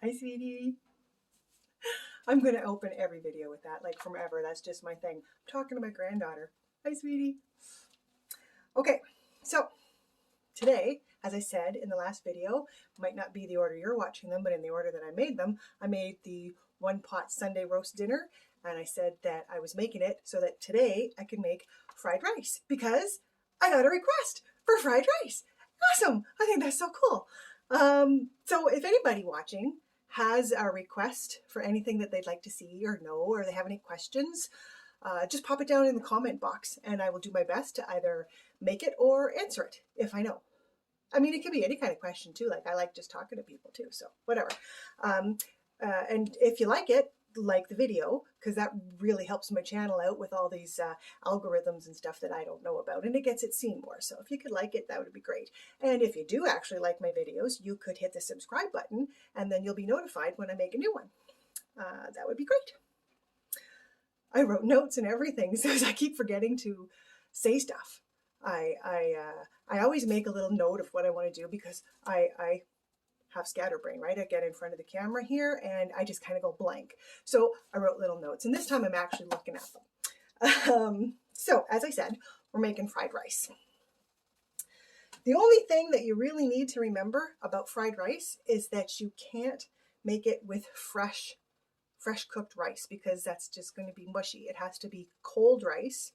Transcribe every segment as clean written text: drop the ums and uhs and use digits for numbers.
Hi, sweetie. I'm going to open every video with that, like forever. That's just my thing. I'm talking to my granddaughter. Hi, sweetie. Okay, so today, as I said in the last video, might not be the order you're watching them, but in the order that I made them, I made the one pot Sunday roast dinner, and I said that I was making it so that today I could make fried rice because I got a request for fried rice. Awesome! I think that's so cool. So if anybody watching has a request for anything that they'd like to see or know, or they have any questions, just pop it down in the comment box and I will do my best to either make it or answer it if I know. I mean, it could be any kind of question too. Like I like just talking to people too, so whatever. And if you like it, like the video, because that really helps my channel out with all these algorithms and stuff that I don't know about, and it gets it seen more. So if you could like it, that would be great. And if you do actually like my videos, you could hit the subscribe button and then you'll be notified when I make a new one. That would be great. I wrote notes and everything, so I keep forgetting to say stuff. I always make a little note of what I want to do because I have scatterbrain, right? I get in front of the camera here and I just kind of go blank. So I wrote little notes, and this time I'm actually looking at them. So as I said, we're making fried rice. The only thing that you really need to remember about fried rice is that you can't make it with fresh cooked rice because that's just going to be mushy. It has to be cold rice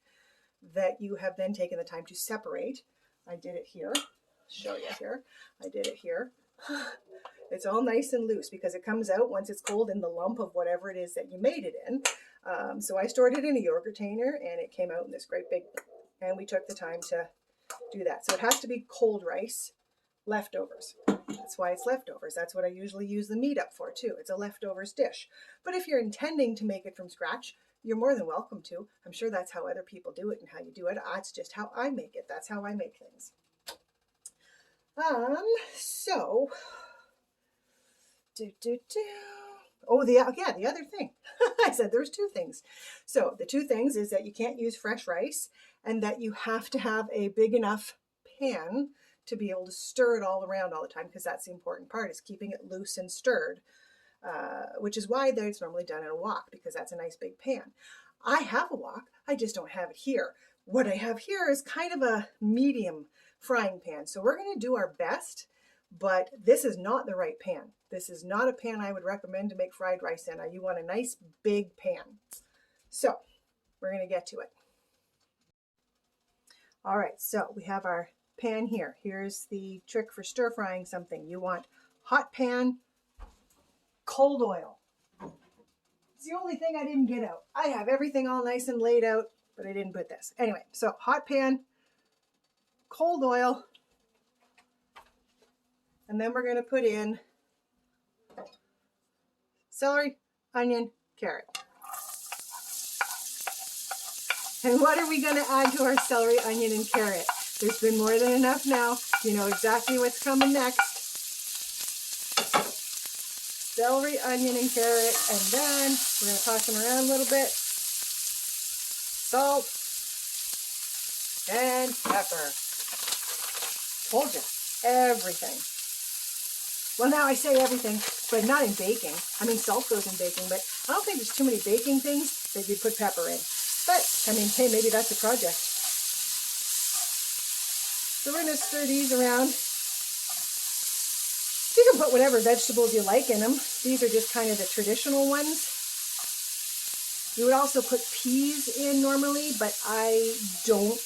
that you have then taken the time to separate. I did it here. I'll show you here. I did it here. It's all nice and loose because it comes out once it's cold in the lump of whatever it is that you made it in. So I stored it in a yogurt container and it came out in this great big, and we took the time to do that. So it has to be cold rice, leftovers. That's why it's leftovers. That's what I usually use the meat up for too. It's a leftovers dish. But if you're intending to make it from scratch, you're more than welcome to. I'm sure that's how other people do it and how you do it. That's just how I make it. That's how I make things. So, oh, the other thing. I said there's two things. So the two things is that you can't use fresh rice and that you have to have a big enough pan to be able to stir it all around all the time, because that's the important part, is keeping it loose and stirred, which is why it's normally done in a wok, because that's a nice big pan. I have a wok, I just don't have it here. What I have here is kind of a medium frying pan. So we're going to do our best, but this is not the right pan. This is not a pan I would recommend to make fried rice in. You want a nice big pan. So we're going to get to it. All right, so we have our pan here. Here's the trick for stir frying something. You want hot pan, cold oil. It's the only thing I didn't get out. I have everything all nice and laid out, but I didn't put this. Anyway, so hot pan, cold oil, and then we're going to put in celery, onion, carrot. And what are we going to add to our celery, onion, and carrot? There's been more than enough now. You know exactly what's coming next. Celery, onion, and carrot, and then we're going to toss them around a little bit. Salt and pepper. Told you, everything. Well, now I say everything, but not in baking. I mean, salt goes in baking, but I don't think there's too many baking things that you'd put pepper in. But, I mean, hey, maybe that's a project. So we're going to stir these around. You can put whatever vegetables you like in them. These are just kind of the traditional ones. You would also put peas in normally, but I don't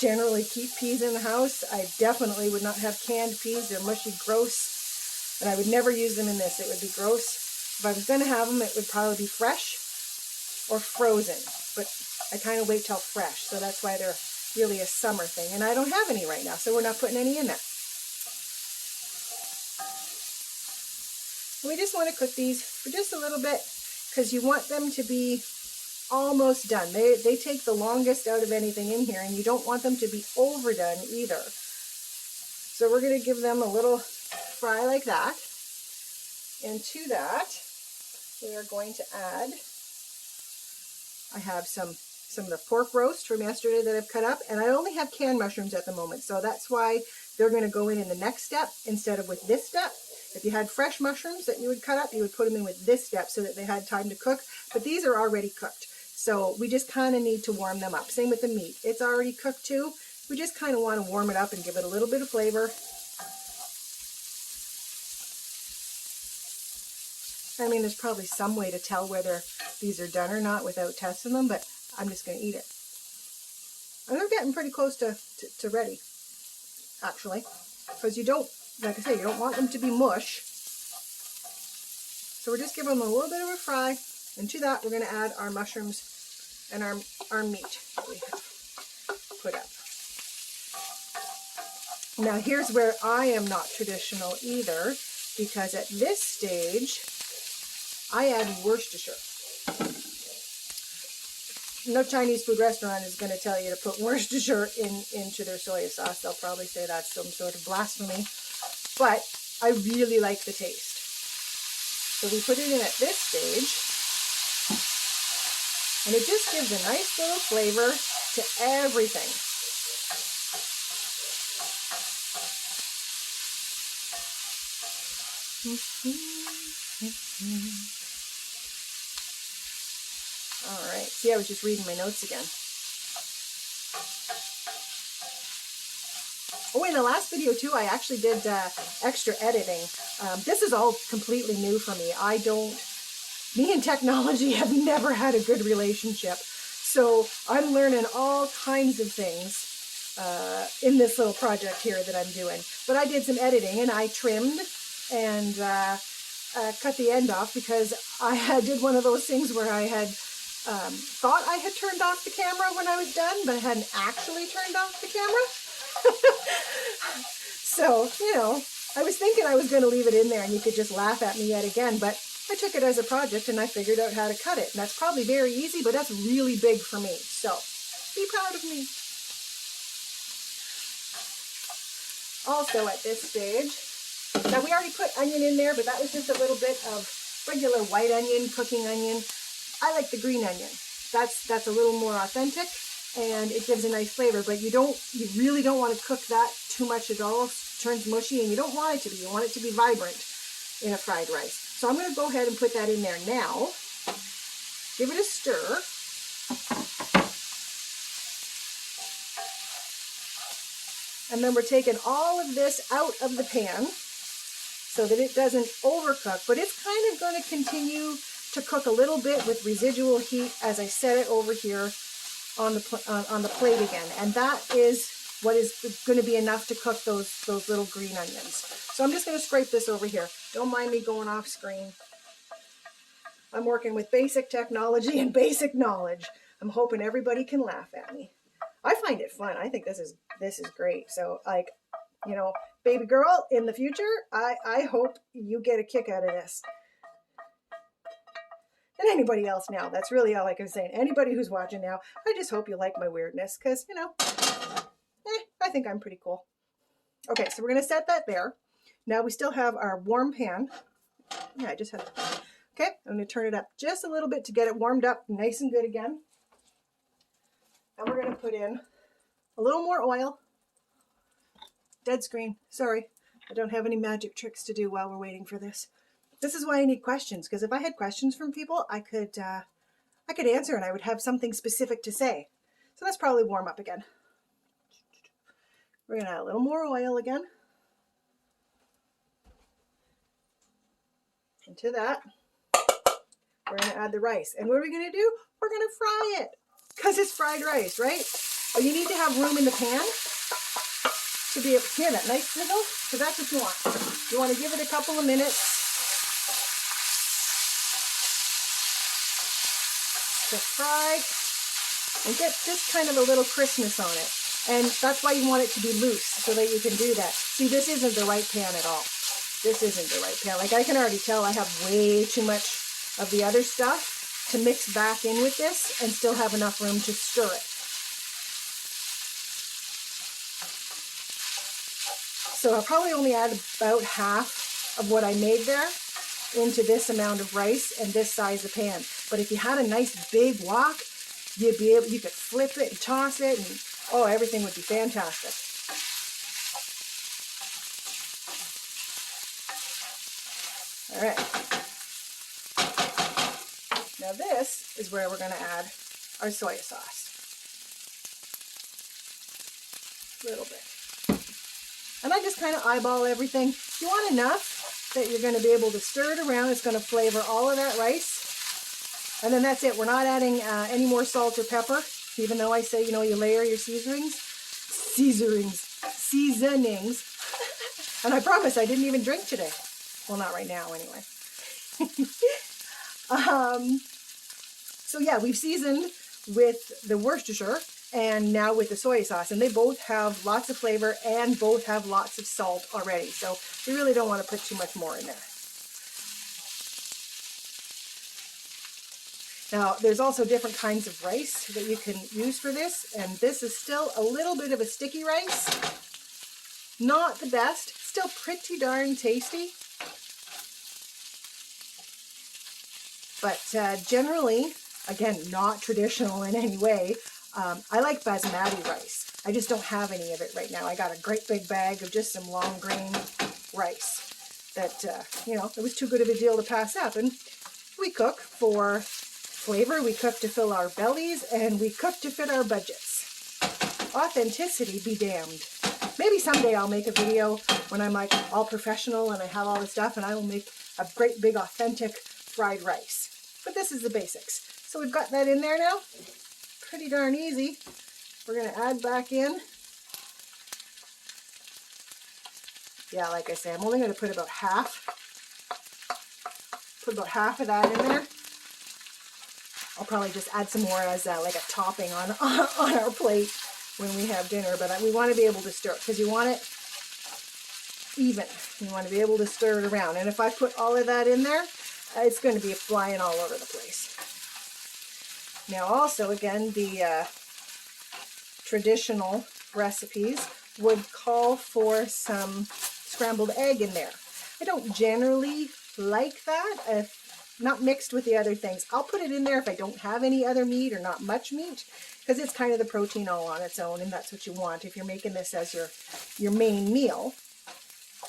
generally keep peas in the house. I definitely would not have canned peas. They're mushy, gross, and I would never use them in this. It would be gross. If I was going to have them, it would probably be fresh or frozen, but I kind of wait till fresh, so that's why they're really a summer thing, and I don't have any right now, so we're not putting any in there. We just want to cook these for just a little bit because you want them to be almost done. They take the longest out of anything in here, and you don't want them to be overdone either. So we're going to give them a little fry like that, and to that we are going to add, I have some of the pork roast from yesterday that I've cut up, and I only have canned mushrooms at the moment, so that's why they're going to go in the next step instead of with this step. If you had fresh mushrooms that you would cut up, you would put them in with this step so that they had time to cook. But these are already cooked. So we just kind of need to warm them up. Same with the meat. It's already cooked too. We just kind of want to warm it up and give it a little bit of flavor. I mean, there's probably some way to tell whether these are done or not without testing them, but I'm just going to eat it. And they're getting pretty close to ready, actually. Because you don't, like I say, you don't want them to be mush. So we're just giving them a little bit of a fry. And to that, we're going to add our mushrooms and our meat that we have put up. Now here's where I am not traditional either, because at this stage, I add Worcestershire. No Chinese food restaurant is going to tell you to put Worcestershire into their soy sauce. They'll probably say that's some sort of blasphemy. But I really like the taste. So we put it in at this stage. And it just gives a nice little flavor to everything. All right. See, I was just reading my notes again. Oh, in the last video too, I actually did extra editing. This is all completely new for me. Me and technology have never had a good relationship. So I'm learning all kinds of things in this little project here that I'm doing. But I did some editing and I trimmed and cut the end off because I did one of those things where I had thought I had turned off the camera when I was done, but I hadn't actually turned off the camera. So, you know, I was thinking I was going to leave it in there and you could just laugh at me yet again, but I took it as a project and I figured out how to cut it. And that's probably very easy, but that's really big for me. So, be proud of me. Also at this stage, now we already put onion in there, but that was just a little bit of regular white onion, cooking onion. I like the green onion. That's a little more authentic and it gives a nice flavor, but you really don't want to cook that too much at all. It turns mushy and you don't want it to be. You want it to be vibrant in a fried rice. So I'm going to go ahead and put that in there now. Give it a stir. And then we're taking all of this out of the pan so that it doesn't overcook, but it's kind of going to continue to cook a little bit with residual heat as I set it over here on the plate again. And that is what is going to be enough to cook those little green onions. So I'm just going to scrape this over here. Don't mind me going off screen. I'm working with basic technology and basic knowledge. I'm hoping everybody can laugh at me. I find it fun. I think this is great. So, like, you know, baby girl, in the future, I hope you get a kick out of this. And anybody else now, that's really all I can say. Anybody who's watching now, I just hope you like my weirdness because, you know, I think I'm pretty cool. Okay, so we're going to set that there. Now we still have our warm pan. Yeah, I just have to. Okay, I'm going to turn it up just a little bit to get it warmed up nice and good again. And we're going to put in a little more oil. Dead screen. Sorry, I don't have any magic tricks to do while we're waiting for this. This is why I need questions, because if I had questions from people, I could answer and I would have something specific to say. So let's probably warm up again. We're going to add a little more oil again. Into that, we're going to add the rice. And what are we going to do? We're going to fry it, because it's fried rice, right? Oh, you need to have room in the pan to be able to hear that nice sizzle, because that's what you want. You want to give it a couple of minutes to fry and get just kind of a little crispness on it. And that's why you want it to be loose, so that you can do that. See, this isn't the right pan at all. This isn't the right pan. Like, I can already tell I have way too much of the other stuff to mix back in with this and still have enough room to stir it. So I'll probably only add about half of what I made there into this amount of rice and this size of pan. But if you had a nice big wok, you could flip it and toss it, and oh, everything would be fantastic. All right. Now this is where we're going to add our soy sauce. A little bit. And I just kind of eyeball everything. You want enough that you're going to be able to stir it around. It's going to flavor all of that rice. And then that's it. We're not adding any more salt or pepper, even though I say, you know, you layer your seasonings. And I promise I didn't even drink today. Well, not right now anyway. So yeah, we've seasoned with the Worcestershire and now with the soy sauce, and they both have lots of flavor and both have lots of salt already. So we really don't want to put too much more in there. Now, there's also different kinds of rice that you can use for this, and this is still a little bit of a sticky rice. Not the best, still pretty darn tasty. But generally, again, not traditional in any way. I like basmati rice. I just don't have any of it right now. I got a great big bag of just some long grain rice that, you know, it was too good of a deal to pass up. And we cook for flavor, we cook to fill our bellies, and we cook to fit our budgets. Authenticity be damned. Maybe someday I'll make a video when I'm like all professional and I have all this stuff, and I will make a great big authentic fried rice. But this is the basics. So we've got that in there now. Pretty darn easy. We're going to add back in. Yeah, like I say, I'm only going to put about half. Put about half of that in there. I'll probably just add some more as like a topping on our plate when we have dinner. But we want to be able to stir it because you want it even. You want to be able to stir it around. And if I put all of that in there, it's going to be flying all over the place. Now also, again, the traditional recipes would call for some scrambled egg in there. I don't generally like that, not mixed with the other things. I'll put it in there if I don't have any other meat or not much meat, because it's kind of the protein all on its own, and that's what you want if you're making this as your main meal.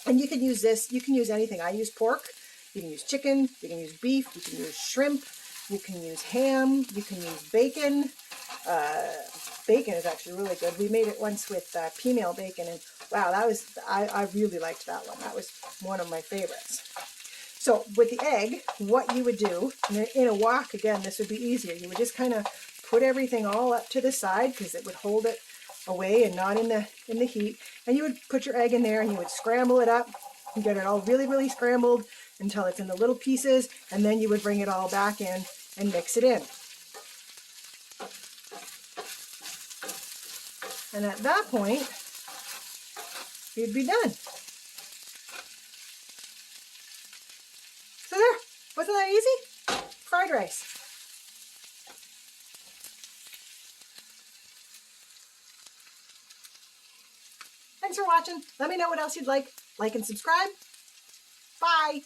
And you can use this, you can use anything. I use pork, you can use chicken, you can use beef, you can use shrimp, you can use ham, you can use bacon. Bacon is actually really good. We made it once with female bacon, and wow, that was, I really liked that one. That was one of my favorites. So with the egg, what you would do, in a wok, again, this would be easier. You would just kind of put everything all up to the side because it would hold it away and not in the heat. And you would put your egg in there and you would scramble it up and get it all really, really scrambled until it's in the little pieces, and then you would bring it all back in and mix it in. And at that point, you'd be done. So there, wasn't that easy? Fried rice. Thanks for watching. Let me know what else you'd like. Like and subscribe. Bye.